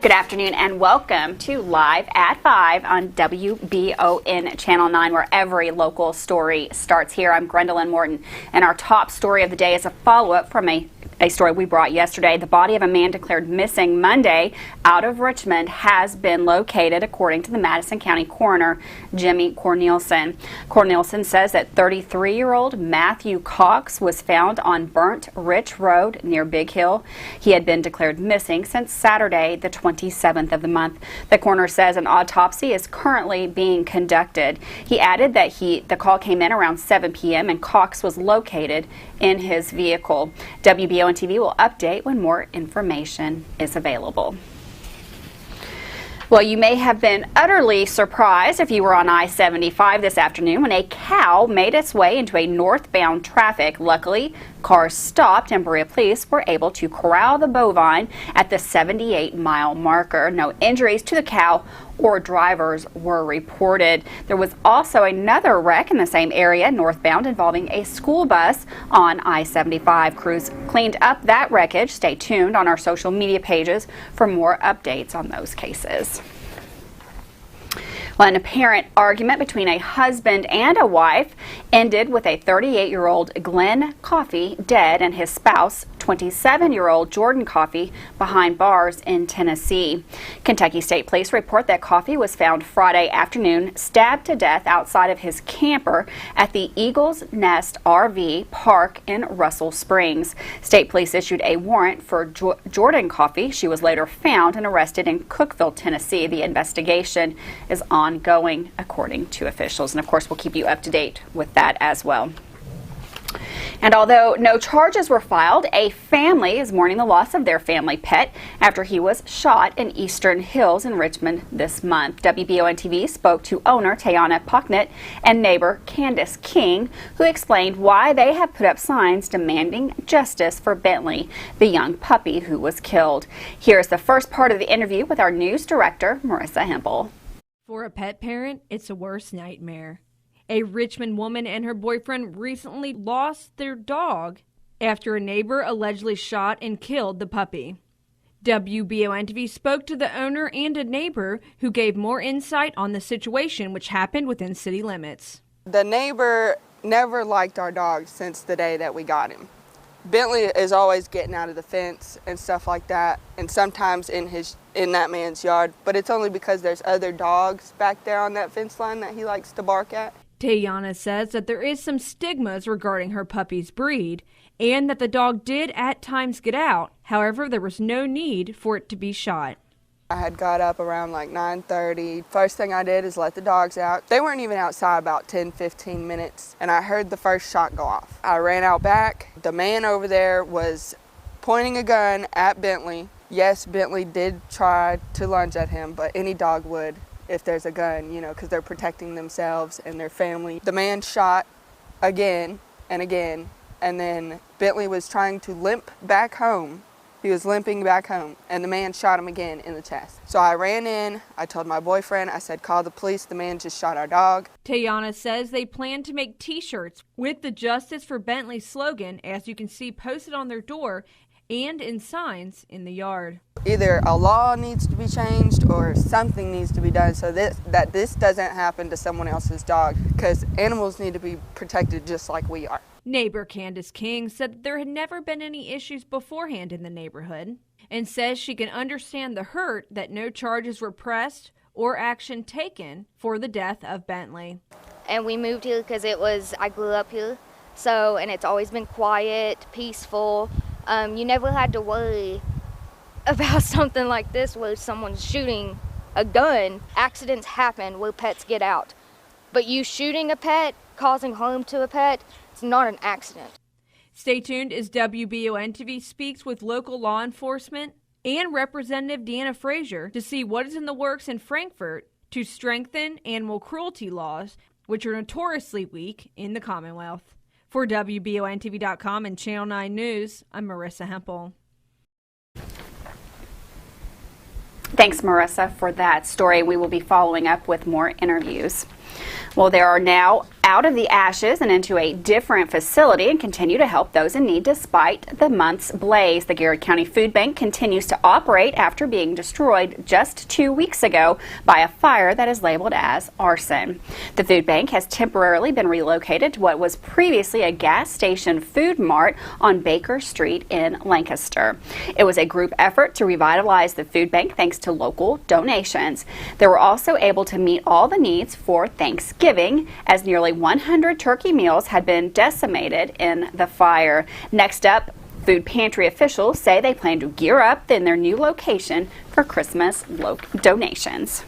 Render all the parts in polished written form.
Good afternoon and welcome to Live at 5 on WBON Channel 9, where every local story starts here. I'm Gwendolyn Morton, and our top story of the day is a follow-up from a story we brought yesterday. The body of a man declared missing Monday out of Richmond has been located, according to the Madison County coroner, Jimmy Cornelison. Cornelison says that 33-year-old Matthew Cox was found on Burnt Rich Road near Big Hill. He had been declared missing since Saturday, the 27th of the month. The coroner says an autopsy is currently being conducted. He added that the call came in around 7 p.m. and Cox was located in his vehicle. WBON-TV will update when more information is available. Well, you may have been utterly surprised if you were on I-75 this afternoon when a cow made its way into a northbound traffic. Luckily, cars stopped and Berea police were able to corral the bovine at the 78-mile marker. No injuries to the cow or drivers were reported. There was also another wreck in the same area northbound involving a school bus on I-75. Crews cleaned up that wreckage. Stay tuned on our social media pages for more updates on those cases. Well, an apparent argument between a husband and a wife ended with a 38-year-old Glenn Coffey dead and his spouse, 27-year-old Jordan Coffey, behind bars in Tennessee. Kentucky State Police report that Coffey was found Friday afternoon stabbed to death outside of his camper at the Eagles Nest RV Park in Russell Springs. State Police issued a warrant for Jordan Coffey. She was later found and arrested in Cookeville, Tennessee. The investigation is ongoing, according to officials. And of course, we'll keep you up to date with that as well. And although no charges were filed, a family is mourning the loss of their family pet after he was shot in Eastern Hills in Richmond this month. WBON-TV spoke to owner Tayana Pocknett and neighbor Candace King, who explained why they have put up signs demanding justice for Bentley, the young puppy who was killed. Here's the first part of the interview with our news director, Marissa Hempel. For a pet parent, it's a worst nightmare. A Richmond woman and her boyfriend recently lost their dog after a neighbor allegedly shot and killed the puppy. WBON-TV spoke to the owner and a neighbor who gave more insight on the situation, which happened within city limits. The neighbor never liked our dog since the day that we got him. Bentley is always getting out of the fence and stuff like that, and sometimes in that man's yard, but it's only because there's other dogs back there on that fence line that he likes to bark at. Tayana says that there is some stigmas regarding her puppy's breed and that the dog did at times get out. However, there was no need for it to be shot. I had got up around like 9:30. First thing I did is let the dogs out. They weren't even outside about 10-15 minutes, and I heard the first shot go off. I ran out back. The man over there was pointing a gun at Bentley. Yes, Bentley did try to lunge at him, but any dog would if there's a gun, because they're protecting themselves and their family. The man shot again and again, and then Bentley was trying to limp back home. He was limping back home, and the man shot him again in the chest. So I ran in, I told my boyfriend, I said, call the police, the man just shot our dog. Tayana says they plan to make t-shirts with the Justice for Bentley slogan, as you can see posted on their door and in signs in the yard. Either a law needs to be changed or something needs to be done so that this doesn't happen to someone else's dog, because animals need to be protected just like we are. Neighbor Candace King said that there had never been any issues beforehand in the neighborhood and says she can understand the hurt that no charges were pressed or action taken for the death of Bentley. And we moved here because I grew up here, and it's always been quiet, peaceful. You never had to worry about something like this where someone's shooting a gun. Accidents happen where pets get out. But you shooting a pet, causing harm to a pet, it's not an accident. Stay tuned as WBON-TV speaks with local law enforcement and Representative Deanna Frazier to see what is in the works in Frankfort to strengthen animal cruelty laws, which are notoriously weak in the Commonwealth. For WBON-TV.com and Channel 9 News, I'm Marissa Hempel. Thanks, Marissa, for that story. We will be following up with more interviews. Well, there are now out of the ashes and into a different facility and continue to help those in need despite the month's blaze. The Garrett County Food Bank continues to operate after being destroyed just 2 weeks ago by a fire that is labeled as arson. The food bank has temporarily been relocated to what was previously a gas station food mart on Baker Street in Lancaster. It was a group effort to revitalize the food bank thanks to local donations. They were also able to meet all the needs for Thanksgiving, as nearly 100 turkey meals had been decimated in the fire. Next up, food pantry officials say they plan to gear up in their new location for Christmas donations.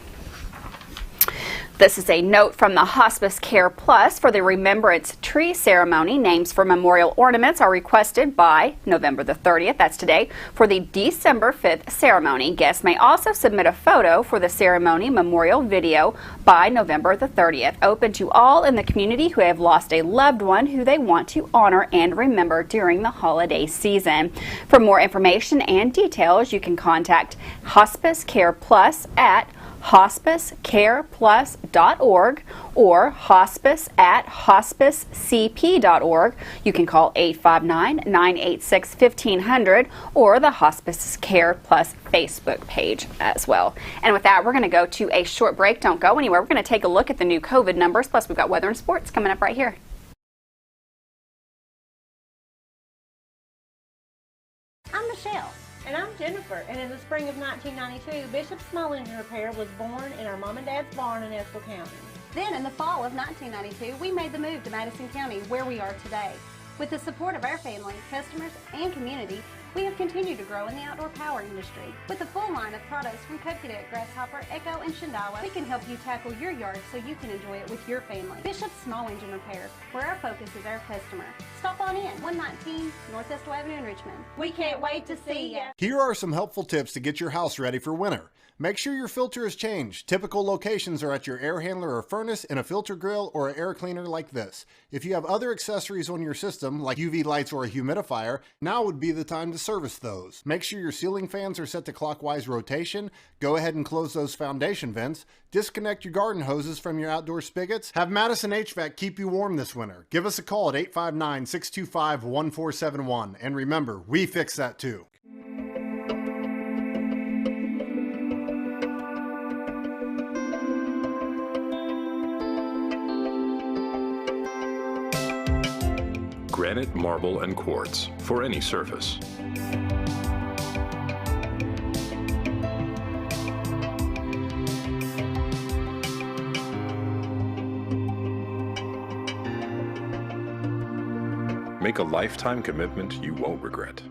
This is a note from the Hospice Care Plus for the Remembrance Tree Ceremony. Names for memorial ornaments are requested by November the 30th, that's today, for the December 5th ceremony. Guests may also submit a photo for the ceremony memorial video by November the 30th, open to all in the community who have lost a loved one who they want to honor and remember during the holiday season. For more information and details, you can contact Hospice Care Plus at hospicecareplus.org or hospice@hospicecp.org. You can call 859-986-1500 or the Hospice Care Plus Facebook page as well. And with that, we're going to go to a short break. Don't go anywhere. We're going to take a look at the new COVID numbers. Plus, we've got weather and sports coming up right here. I'm Michelle. And I'm Jennifer, and in the spring of 1992, Bishop Small Engine Repair was born in our mom and dad's barn in Estill County. Then in the fall of 1992, we made the move to Madison County, where we are today. With the support of our family, customers, and community, we have continued to grow in the outdoor power industry. With a full line of products from Cadet, Grasshopper, Echo, and Shindawa, we can help you tackle your yard so you can enjoy it with your family. Bishop Small Engine Repair, where our focus is our customer. Stop on in, 119 North Estill Avenue in Richmond. We can't wait to see you. Here are some helpful tips to get your house ready for winter. Make sure your filter is changed. Typical locations are at your air handler or furnace, and a filter grill or an air cleaner like this. If you have other accessories on your system, like UV lights or a humidifier, now would be the time to service those. Make sure your ceiling fans are set to clockwise rotation. Go ahead and close those foundation vents. Disconnect your garden hoses from your outdoor spigots. Have Madison HVAC keep you warm this winter. Give us a call at 859-625-1471. And remember, we fix that too. Granite, marble, and quartz for any surface. Make a lifetime commitment you won't regret.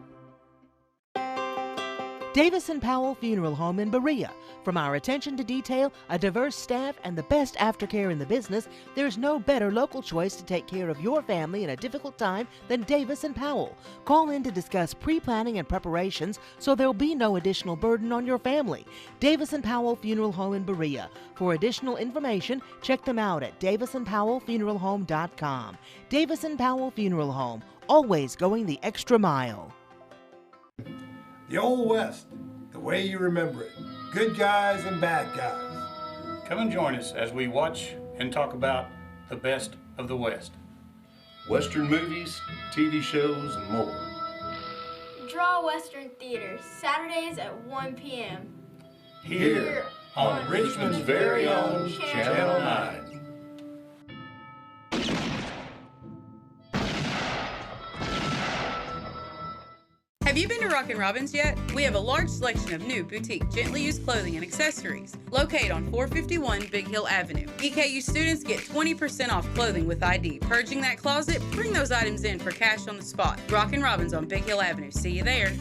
Davis & Powell Funeral Home in Berea. From our attention to detail, a diverse staff, and the best aftercare in the business, there's no better local choice to take care of your family in a difficult time than Davis & Powell. Call in to discuss pre-planning and preparations so there'll be no additional burden on your family. Davis & Powell Funeral Home in Berea. For additional information, check them out at davisandpowellfuneralhome.com. Davis & Powell Funeral Home, always going the extra mile. The Old West, the way you remember it. Good guys and bad guys. Come and join us as we watch and talk about the best of the West. Western movies, TV shows, and more. Draw Western Theater, Saturdays at 1 p.m. Here on Richmond's very own Channel 9. Have you been to Rockin' Robin's yet? We have a large selection of new boutique, gently used clothing and accessories located on 451 Big Hill Avenue. EKU students get 20% off clothing with ID. Purging that closet? Bring those items in for cash on the spot. Rockin' Robin's on Big Hill Avenue. See you there.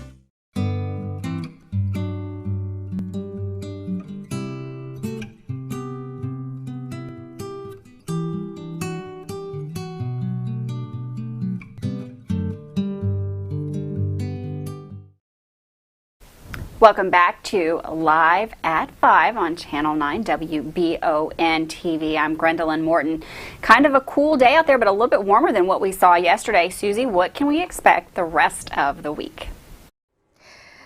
Welcome back to Live at 5 on Channel 9 WBON-TV. I'm Gwendolyn Morton. Kind of a cool day out there, but a little bit warmer than what we saw yesterday. Susie, what can we expect the rest of the week?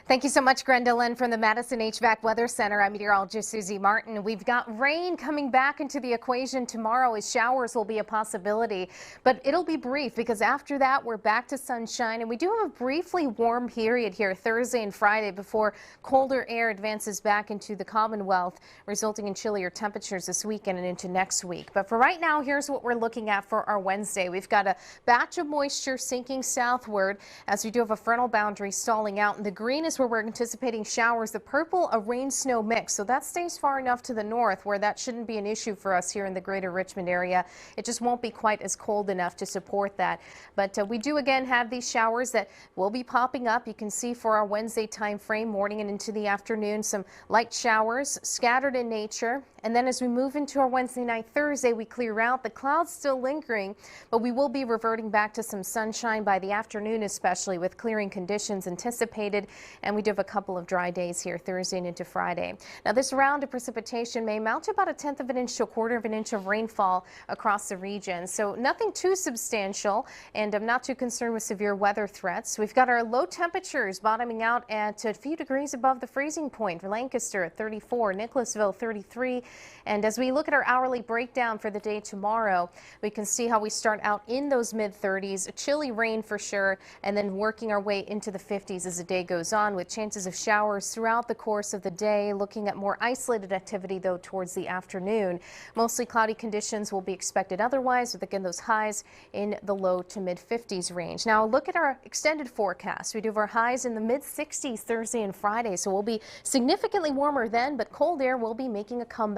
Thank you so much, Gwendolyn. From the Madison HVAC Weather Center, I'm meteorologist Susie Martin. We've got rain coming back into the equation tomorrow as showers will be a possibility, but it'll be brief because after that we're back to sunshine, and we do have a briefly warm period here Thursday and Friday before colder air advances back into the Commonwealth, resulting in chillier temperatures this weekend and into next week. But for right now, here's what we're looking at for our Wednesday. We've got a batch of moisture sinking southward as we do have a frontal boundary stalling out, and the green is where we're anticipating showers. The purple, a rain-snow mix, so that stays far enough to the north where that shouldn't be an issue for us here in the greater Richmond area. It just won't be quite as cold enough to support that. But we do again have these showers that will be popping up. You can see for our Wednesday time frame, morning and into the afternoon, some light showers scattered in nature. And then as we move into our Wednesday night, Thursday, we clear out. The clouds still lingering, but we will be reverting back to some sunshine by the afternoon, especially with clearing conditions anticipated. And we do have a couple of dry days here Thursday and into Friday. Now, this round of precipitation may amount to about 1/10 of an inch to 1/4 of an inch of rainfall across the region. So nothing too substantial, and I'm not too concerned with severe weather threats. We've got our low temperatures bottoming out at a few degrees above the freezing point for Lancaster at 34, Nicholasville 33. And as we look at our hourly breakdown for the day tomorrow, we can see how we start out in those mid-30s, chilly rain for sure, and then working our way into the 50s as the day goes on, with chances of showers throughout the course of the day. Looking at more isolated activity though towards the afternoon. Mostly cloudy conditions will be expected otherwise, with again those highs in the low to mid-50s range. Now look at our extended forecast. We do have our highs in the mid-60s Thursday and Friday, so we'll be significantly warmer then, but cold air will be making a comeback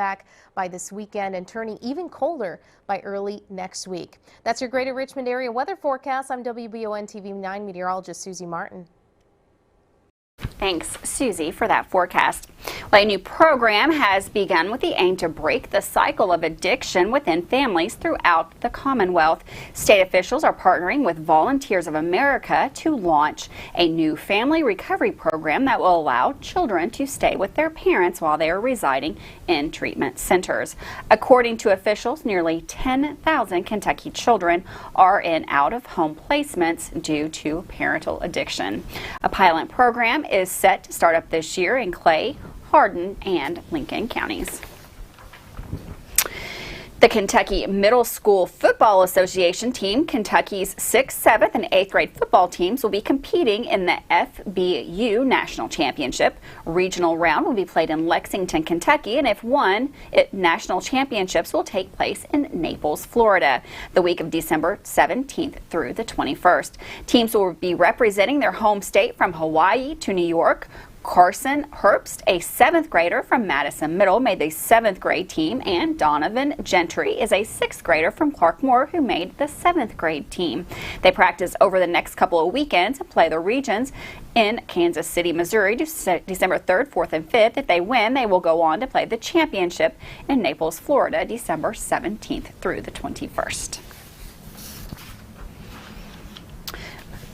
by this weekend and turning even colder by early next week. That's your greater Richmond area weather forecast. I'm WBON-TV 9 meteorologist Susie Martin. Thanks, Susie, for that forecast. Well, a new program has begun with the aim to break the cycle of addiction within families throughout the Commonwealth. State officials are partnering with Volunteers of America to launch a new family recovery program that will allow children to stay with their parents while they are residing in treatment centers. According to officials, nearly 10,000 Kentucky children are in out-of-home placements due to parental addiction. A pilot program is set to start up this year in Clay, Hardin, and Lincoln counties. The Kentucky Middle School Football Association team, Kentucky's 6th, 7th, and 8th grade football teams will be competing in the FBU National Championship. Regional round will be played in Lexington, Kentucky, and if won, national championships will take place in Naples, Florida, the week of December 17th through the 21st. Teams will be representing their home state from Hawaii to New York. Carson Herbst, a 7th grader from Madison Middle, made the 7th grade team, and Donovan Gentry is a 6th grader from Clark Moore who made the 7th grade team. They practice over the next couple of weekends and play the regions in Kansas City, Missouri, December 3rd, 4th, and 5th. If they win, they will go on to play the championship in Naples, Florida, December 17th through the 21st.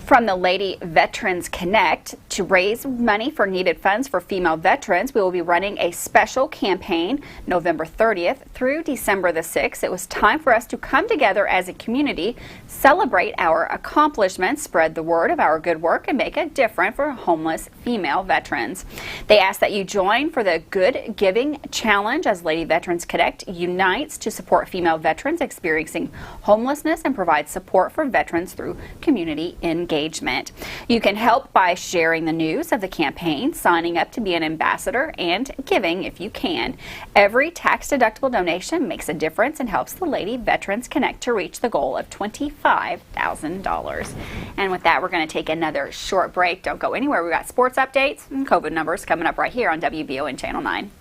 From the Lady Veterans Connect, to raise money for needed funds for female veterans, we will be running a special campaign November 30th through December the 6th. It was time for us to come together as a community, celebrate our accomplishments, spread the word of our good work, and make a difference for homeless female veterans. They ask that you join for the Good Giving Challenge as Lady Veterans Connect unites to support female veterans experiencing homelessness and provide support for veterans through community engagement. You can help by sharing the news of the campaign, signing up to be an ambassador, and giving if you can. Every tax-deductible donation makes a difference and helps the Lady Veterans Connect to reach the goal of $25,000. And with that, we're going to take another short break. Don't go anywhere. We've got sports updates and COVID numbers coming up right here on WBON Channel 9.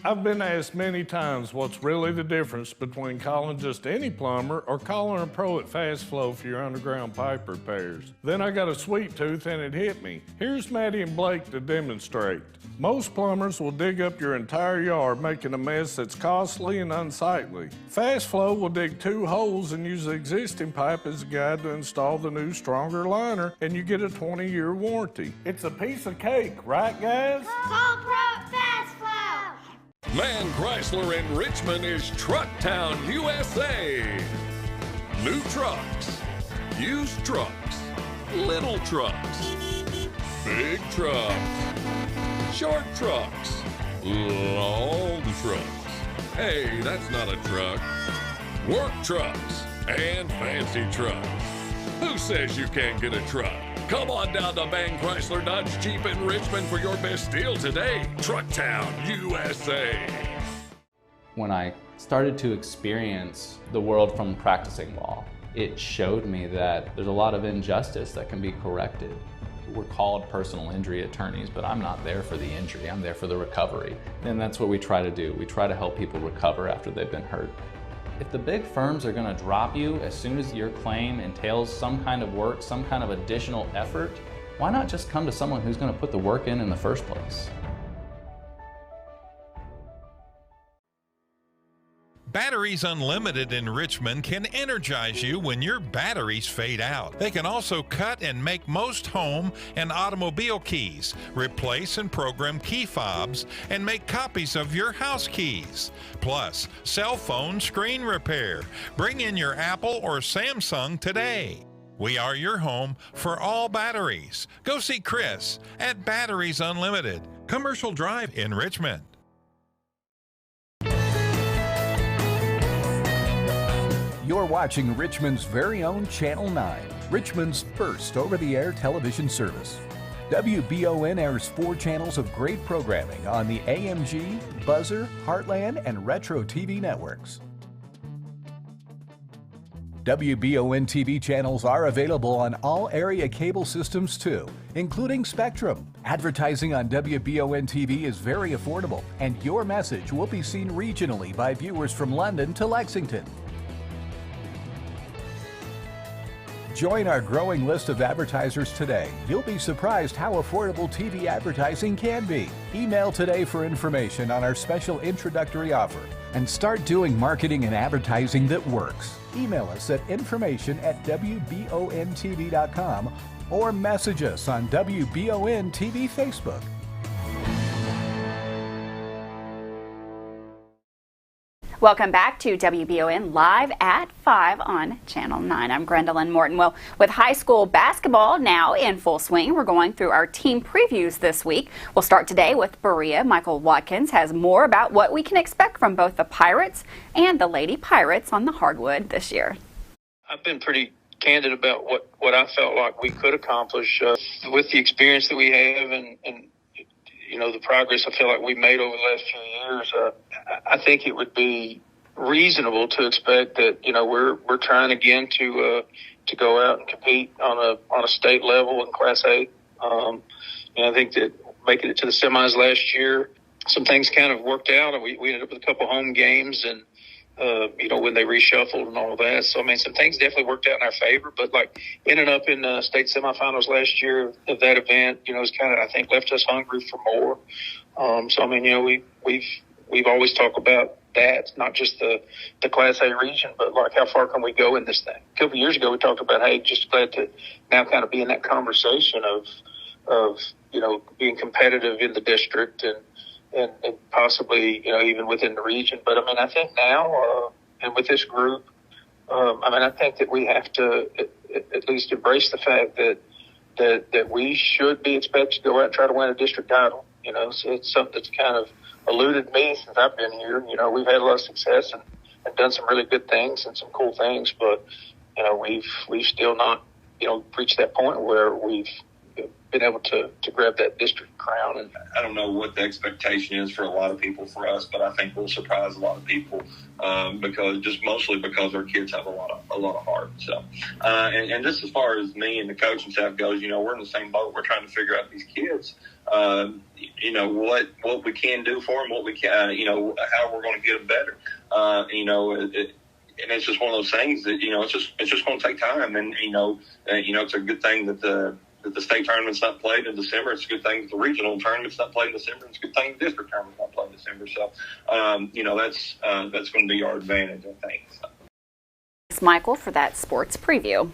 I've been asked many times what's really the difference between calling just any plumber or calling a pro at Fast Flow for your underground pipe repairs. Then I got a sweet tooth and it hit me. Here's Maddie and Blake to demonstrate. Most plumbers will dig up your entire yard, making a mess that's costly and unsightly. Fast Flow will dig 2 holes and use the existing pipe as a guide to install the new, stronger liner, and you get a 20-year warranty. It's a piece of cake, right guys? Call Pro Fast Flow! Man Chrysler in Richmond is Truck Town, USA. New trucks, used trucks, little trucks, big trucks, short trucks, long trucks. Hey, that's not a truck. Work trucks and fancy trucks. Who says you can't get a truck? Come on down to Bang Chrysler Dodge Jeep in Richmond for your best deal today. Trucktown, USA. When I started to experience the world from practicing law, it showed me that there's a lot of injustice that can be corrected. We're called personal injury attorneys, but I'm not there for the injury, I'm there for the recovery. And that's what we try to do. We try to help people recover after they've been hurt. If the big firms are gonna drop you as soon as your claim entails some kind of work, some kind of additional effort, why not just come to someone who's gonna put the work in the first place? Batteries Unlimited in Richmond can energize you when your batteries fade out. They can also cut and make most home and automobile keys, replace and program key fobs, and make copies of your house keys. Plus, cell phone screen repair. Bring in your Apple or Samsung today. We are your home for all batteries. Go see Chris at Batteries Unlimited, Commercial Drive in Richmond. You're watching Richmond's very own Channel 9, Richmond's first over-the-air television service. WBON airs 4 channels of great programming on the AMG, Buzzer, Heartland, and Retro TV networks. WBON-TV channels are available on all area cable systems too, including Spectrum. Advertising on WBON-TV is very affordable, and your message will be seen regionally by viewers from London to Lexington. Join our growing list of advertisers today. You'll be surprised how affordable TV advertising can be. Email today for information on our special introductory offer and start doing marketing and advertising that works. Email us at information@WBONTV.com or message us on WBON TV Facebook. Welcome back to WBON Live at 5 on Channel 9. I'm Gwendolyn Morton. Well, with high school basketball now in full swing, we're going through our team previews this week. We'll start today with Berea. Michael Watkins has more about what we can expect from both the Pirates and the Lady Pirates on the hardwood this year. I've been pretty candid about what I felt like we could accomplish with the experience that we have and you know, the progress I feel like we made over the last few years. I think it would be reasonable to expect that, you know, we're trying again to go out and compete on a state level in Class A. And I think that making it to the semis last year, some things kind of worked out, and we ended up with a couple home games and, you know, when they reshuffled and all of that. So, I mean, some things definitely worked out in our favor, but like ending up in state semifinals last year of that event, you know, it's kind of, I think, left us hungry for more. So, I mean, you know, we've always talked about that, not just the Class A region, but like how far can we go in this thing? A couple of years ago, we talked about, hey, just glad to now kind of be in that conversation of you know, being competitive in the district and possibly, you know, even within the region. But I mean, I think now, and with this group, I mean, I think that we have to at least embrace the fact that we should be expected to go out and try to win a district title. You know, so it's something that's kind of eluded me since I've been here. You know, we've had a lot of success and done some really good things and some cool things, but you know, we've still not, you know, reached that point where we've been able to grab that district crown. And I don't know what the expectation is for a lot of people for us, but I think we'll surprise a lot of people mostly because our kids have a lot of heart. So, and just as far as me and the coaching staff goes, you know, we're in the same boat. We're trying to figure out these kids, you know, what we can do for them, what we can, you know, how we're going to get them better. You know, and it's just one of those things that, you know, it's just going to take time. And, you know, it's a good thing that the state tournament's not played in December. It's a good thing that the regional tournament's not played in December. It's a good thing the district tournament's not played in December. So, you know, that's going to be our advantage, I think. Thanks, Michael, for that sports preview.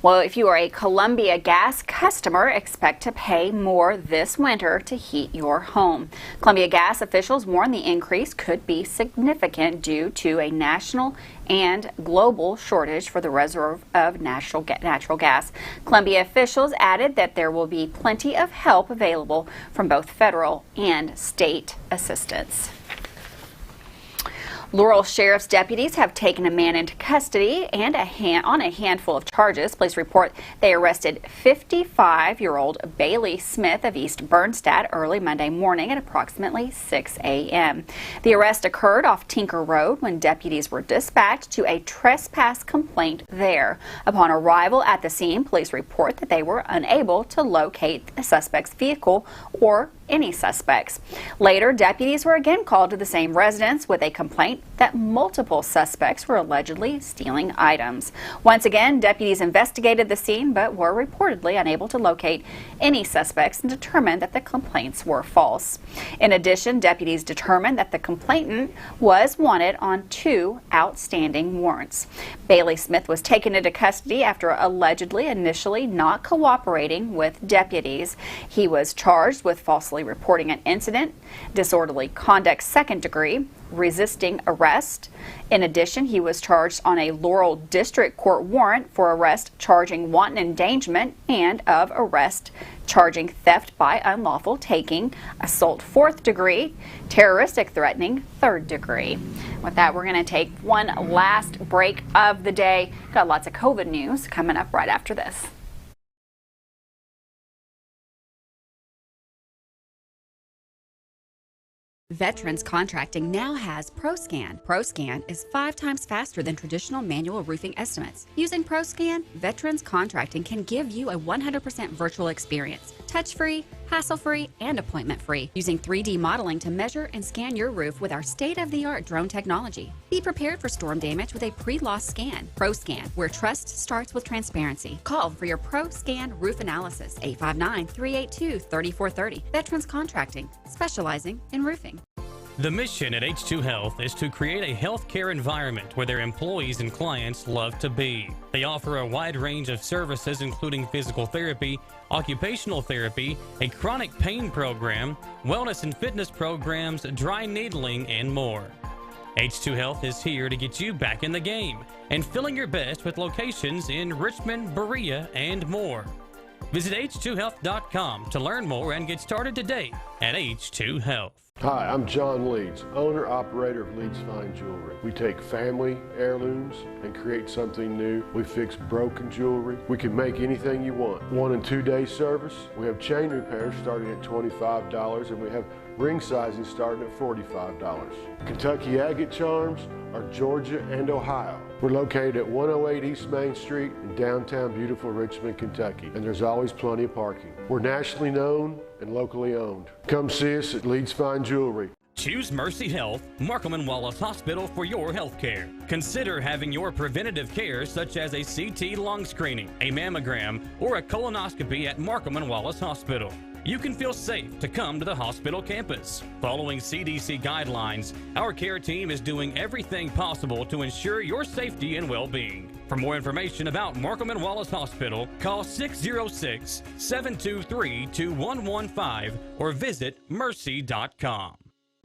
Well, if you are a Columbia Gas customer, expect to pay more this winter to heat your home. Columbia Gas officials warn the increase could be significant due to a national and global shortage for the reserve of natural gas. Columbia officials added that there will be plenty of help available from both federal and state assistance. Laurel Sheriff's deputies have taken a man into custody and on a handful of charges. Police report they arrested 55-year-old Bailey Smith of East Bernstadt early Monday morning at approximately 6 a.m. The arrest occurred off Tinker Road when deputies were dispatched to a trespass complaint there. Upon arrival at the scene, police report that they were unable to locate the suspect's vehicle or any suspects. Later, deputies were again called to the same residence with a complaint that multiple suspects were allegedly stealing items. Once again, deputies investigated the scene but were reportedly unable to locate any suspects and determined that the complaints were false. In addition, deputies determined that the complainant was wanted on 2 outstanding warrants. Bailey Smith was taken into custody after allegedly initially not cooperating with deputies. He was charged with falsely reporting an incident, disorderly conduct 2nd degree, resisting arrest. In addition, he was charged on a Laurel District Court warrant for arrest charging wanton endangerment and of arrest charging theft by unlawful taking, assault 4th degree, terroristic threatening 3rd degree. With that, we're going to take one last break of the day. Got lots of COVID news coming up right after this. Veterans Contracting now has ProScan. ProScan is 5 times faster than traditional manual roofing estimates. Using ProScan, Veterans Contracting can give you a 100% virtual experience. Touch-free, hassle-free, and appointment-free. Using 3D modeling to measure and scan your roof with our state-of-the-art drone technology. Be prepared for storm damage with a pre-loss scan. ProScan, where trust starts with transparency. Call for your ProScan roof analysis, 859-382-3430. Veterans Contracting, specializing in roofing. The mission at H2 Health is to create a healthcare environment where their employees and clients love to be. They offer a wide range of services including physical therapy, occupational therapy, a chronic pain program, wellness and fitness programs, dry needling, and more. H2 Health is here to get you back in the game and feeling your best with locations in Richmond, Berea, and more. Visit h2health.com to learn more and get started today at H2 Health. Hi, I'm John Leeds, owner-operator of Leeds Fine Jewelry. We take family heirlooms and create something new. We fix broken jewelry. We can make anything you want. 1 and 2 day service. We have chain repairs starting at $25 and we have ring sizing starting at $45. Kentucky agate charms are Georgia and Ohio. We're located at 108 East Main Street in downtown beautiful Richmond, Kentucky, and there's always plenty of parking. We're nationally known and locally owned. Come see us at Leeds Fine Jewelry. Choose Mercy Health, Markham and Wallace Hospital for your health care. Consider having your preventative care such as a CT lung screening, a mammogram, or a colonoscopy at Markham and Wallace Hospital. You can feel safe to come to the hospital campus. Following CDC guidelines, our care team is doing everything possible to ensure your safety and well-being. For more information about Markham and Wallace Hospital, call 606-723-2115 or visit mercy.com.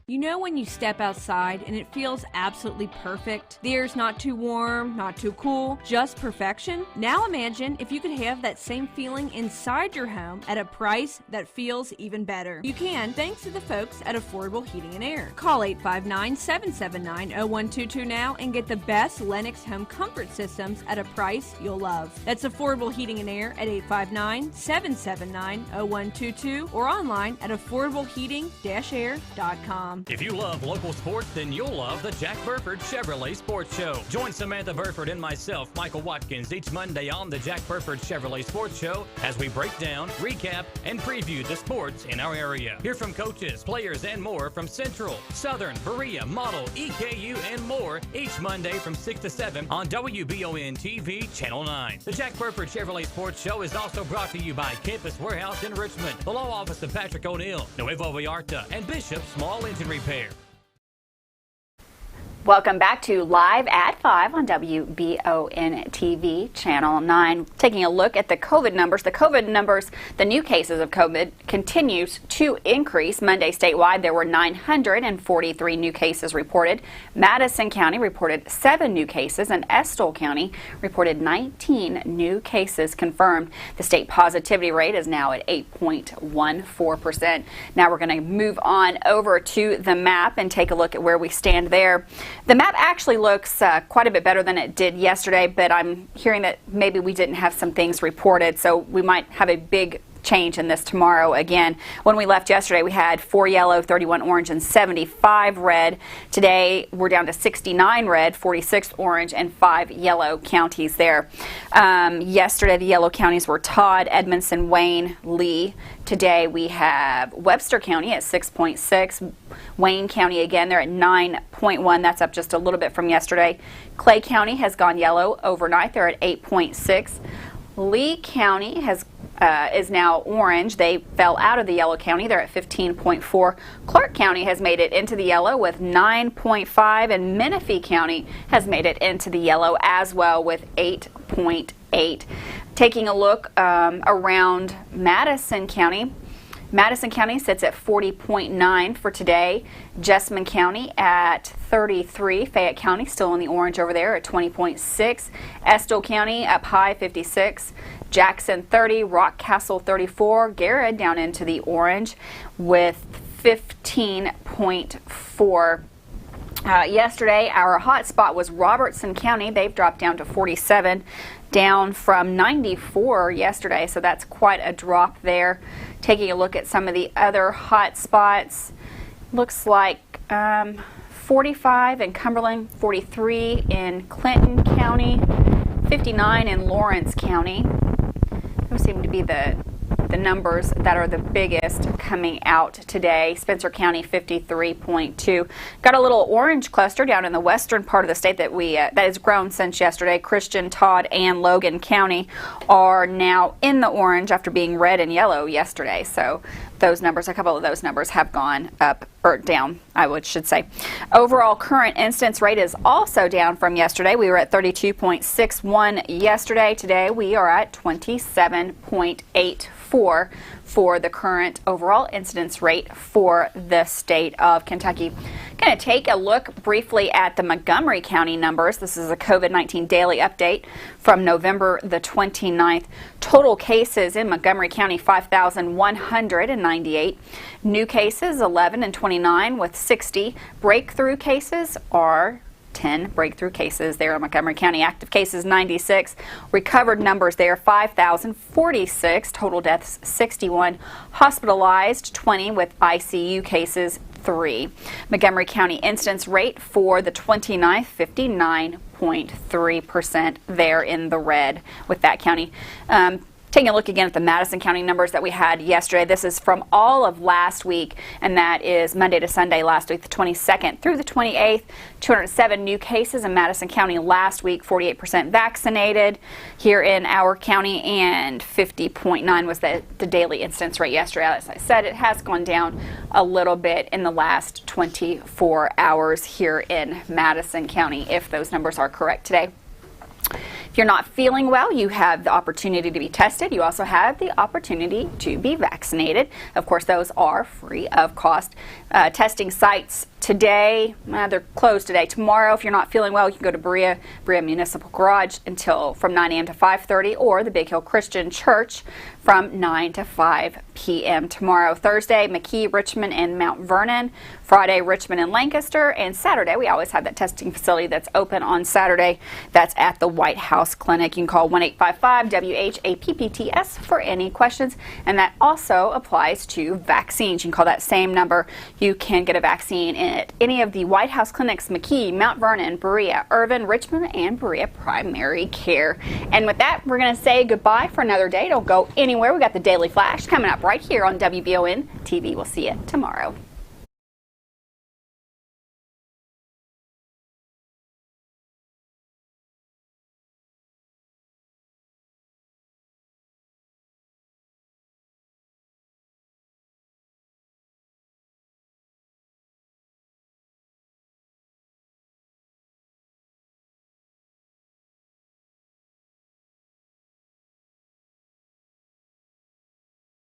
You know when you step outside and it feels absolutely perfect? The air's not too warm, not too cool, just perfection? Now imagine if you could have that same feeling inside your home at a price that feels even better. You can, thanks to the folks at Affordable Heating and Air. Call 859-779-0122 now and get the best Lennox home comfort systems at a price you'll love. That's Affordable Heating and Air at 859-779-0122 or online at affordableheating-air.com. If you love local sports, then you'll love the Jack Burford Chevrolet Sports Show. Join Samantha Burford and myself, Michael Watkins, each Monday on the Jack Burford Chevrolet Sports Show as we break down, recap, and preview the sports in our area. Hear from coaches, players, and more from Central, Southern, Berea, Model, EKU, and more each Monday from 6 to 7 on WBON-TV Channel 9. The Jack Burford Chevrolet Sports Show is also brought to you by Campus Warehouse in Richmond, the law office of Patrick O'Neill, Nuevo Vallarta, and Bishop Small Engine Repair. Welcome back to Live at 5 on WBON-TV Channel 9. Taking a look at the COVID numbers. The new cases of COVID continues to increase. Monday statewide, there were 943 new cases reported. Madison County reported 7 new cases, and Estill County reported 19 new cases confirmed. The state positivity rate is now at 8.14%. Now we're going to move on over to the map and take a look at where we stand there. The map actually looks quite a bit better than it did yesterday, but I'm hearing that maybe we didn't have some things reported, so we might have a big change in this tomorrow again. When we left yesterday, we had 4 yellow, 31 orange, and 75 red. Today, we're down to 69 red, 46 orange, and 5 yellow counties there. Yesterday, the yellow counties were Todd, Edmondson, Wayne, Lee. Today, we have Webster County at 6.6. Wayne County, again, they're at 9.1. That's up just a little bit from yesterday. Clay County has gone yellow overnight. They're at 8.6. Lee County is now orange. They fell out of the yellow county. They're at 15.4. Clark County has made it into the yellow with 9.5, and Menifee County has made it into the yellow as well with 8.8. Taking a look around Madison County. Madison County sits at 40.9 for today. Jessamine County at 33. Fayette County still in the orange over there at 20.6. Estill County up high, 56. Jackson 30. Rockcastle 34. Garrett down into the orange with 15.4. Yesterday, our hot spot was Robertson County. They've dropped down to 47, down from 94 yesterday, so that's quite a drop there. Taking a look at some of the other hot spots, looks like 45 in Cumberland, 43 in Clinton County, 59 in Lawrence County. Those seem to be the numbers that are the biggest coming out today. Spencer County 53.2. Got a little orange cluster down in the western part of the state that has grown since yesterday. Christian, Todd, and Logan County are now in the orange after being red and yellow yesterday. So those numbers, a couple of those numbers have gone up or down, I should say. Overall current incidence rate is also down from yesterday. We were at 32.61 yesterday. Today we are at 27.84 for the current overall incidence rate for the state of Kentucky. Going to take a look briefly at the Montgomery County numbers. This is a COVID-19 daily update from November the 29th. Total cases in Montgomery County, 5,198. New cases, 11 and 29 with 60. Breakthrough cases are 10 breakthrough cases there in Montgomery County. Active cases 96. Recovered numbers there 5,046. Total deaths 61. Hospitalized 20 with ICU cases 3. Montgomery County incidence rate for the 29th 59.3% there in the red with that county. Taking a look again at the Madison County numbers that we had yesterday. This is from all of last week, and that is Monday to Sunday last week, the 22nd through the 28th. 207 new cases in Madison County last week, 48% vaccinated here in our county, and 50.9 was the daily incidence rate yesterday. As I said, it has gone down a little bit in the last 24 hours here in Madison County, if those numbers are correct today. If you're not feeling well, you have the opportunity to be tested. You also have the opportunity to be vaccinated. Of course, those are free of cost. Testing sites today, they're closed today. Tomorrow, if you're not feeling well, you can go to Berea Municipal Garage from 9 a.m. to 5:30, or the Big Hill Christian Church from 9 to 5 p.m. tomorrow. Thursday, McKee, Richmond, and Mount Vernon. Friday, Richmond and Lancaster. And Saturday, we always have that testing facility that's open on Saturday. That's at the White House Clinic. You can call 1-855-WHAPPTS for any questions. And that also applies to vaccines. You can call that same number. You can get a vaccine at any of the White House Clinics, McKee, Mount Vernon, Berea, Irvin, Richmond, and Berea Primary Care. And with that, we're going to say goodbye for another day. Don't go anywhere. We got the Daily Flash coming up right here on WBON-TV. We'll see you tomorrow.